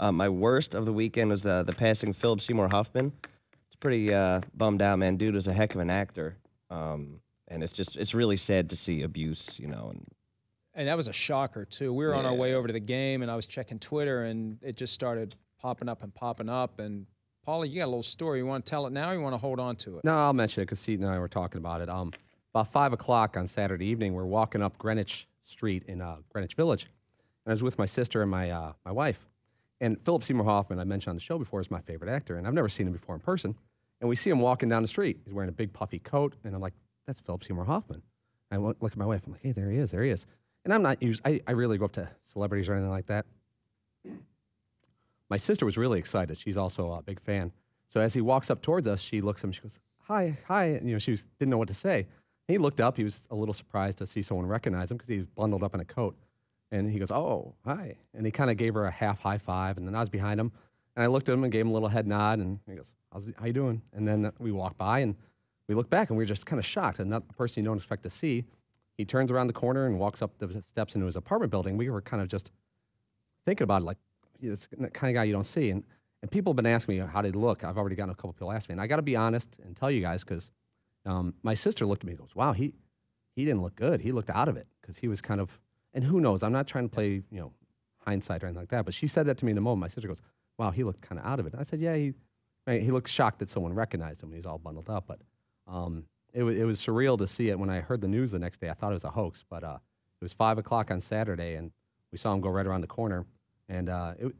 My worst of the weekend was the passing of Philip Seymour Hoffman. It's pretty bummed out, man. Dude was a heck of an actor, and it's really sad to see abuse, And that was a shocker, too. We were on our Yeah. way over to the game, and I was checking Twitter, and it just started popping up and popping up. And, Paulie, you got a little story. You want to tell it now or you want to hold on to it? No, I'll mention it because Seton and I were talking about it. About 5 o'clock on Saturday evening, we're walking up Greenwich Street in Greenwich Village. And I was with my sister and my wife. And Philip Seymour Hoffman, I mentioned on the show before, is my favorite actor. And I've never seen him before in person. And we see him walking down the street. He's wearing a big puffy coat. And I'm like, that's Philip Seymour Hoffman. I look at my wife. I'm like, hey, there he is. There he is. And I'm not used, I really go up to celebrities or anything like that. My sister was really excited. She's also a big fan. So as he walks up towards us, she looks at him. She goes, hi, hi. And, she didn't know what to say. And he looked up. He was a little surprised to see someone recognize him because he was bundled up in a coat. And he goes, oh, hi. And he kind of gave her a half high five. And then I was behind him. And I looked at him and gave him a little head nod. And he goes, how you doing? And then we walked by and we looked back and we were just kind of shocked. And not a person you don't expect to see. He turns around the corner and walks up the steps into his apartment building. We were kind of just thinking about it, like, it's the kind of guy you don't see. And people have been asking me, how did he look? I've already gotten a couple people ask me. And I got to be honest and tell you guys, because my sister looked at me and goes, wow, he didn't look good. He looked out of it, because he was kind of, and who knows, I'm not trying to play, hindsight or anything like that. But she said that to me in the moment. My sister goes, wow, he looked kind of out of it. And I said, yeah, he looked shocked that someone recognized him when he's all bundled up. But it was surreal to see it. When I heard the news the next day, I thought it was a hoax. But it was 5 o'clock on Saturday, and we saw him go right around the corner. And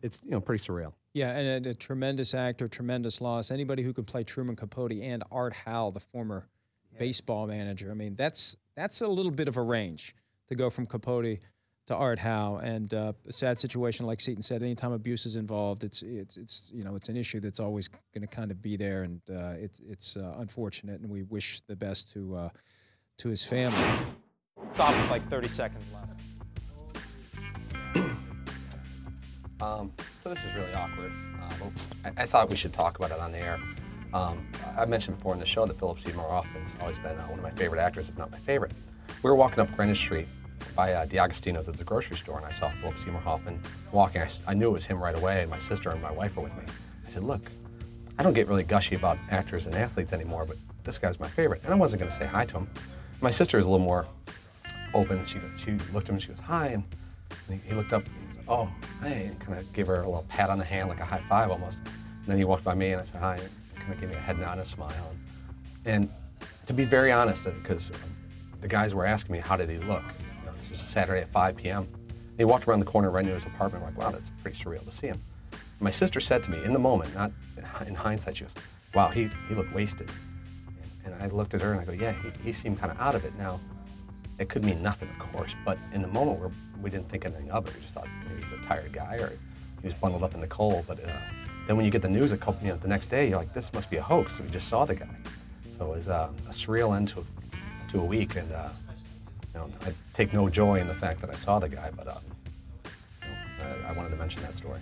it's pretty surreal. Yeah, and a tremendous actor, tremendous loss. Anybody who could play Truman Capote and Art Howell, the former baseball manager. I mean, that's a little bit of a range to go from Capote to Art Howell. And a sad situation, like Seton said, anytime abuse is involved, it's an issue that's always going to kind of be there, and it's unfortunate. And we wish the best to his family. Stop with like 30 seconds left. So this is really awkward. I thought we should talk about it on the air. I mentioned before in the show that Philip Seymour Hoffman's always been one of my favorite actors, if not my favorite. We were walking up Greenwich Street by DiAgostino's at the grocery store, and I saw Philip Seymour Hoffman walking. I knew it was him right away, and my sister and my wife were with me. I said, look, I don't get really gushy about actors and athletes anymore, but this guy's my favorite. And I wasn't going to say hi to him. My sister is a little more open. She looked at him and she goes, hi, and he looked up. Oh, hey, and kind of gave her a little pat on the hand, like a high five almost. And then he walked by me and I said hi, and kind of gave me a head nod and a smile. And to be very honest, because the guys were asking me, how did he look? This was Saturday at 5 p.m. And he walked around the corner right into his apartment. I'm like, wow, that's pretty surreal to see him. And my sister said to me in the moment, not in hindsight, she goes, wow, he looked wasted. And I looked at her and I go, yeah, he seemed kind of out of it. Now, it could mean nothing, of course, but in the moment we didn't think anything of it. We just thought maybe he's a tired guy or he was bundled up in the coal. But then when you get the news the next day, you're like, this must be a hoax. So we just saw the guy. So it was a surreal end to a week, and I take no joy in the fact that I saw the guy, but I wanted to mention that story.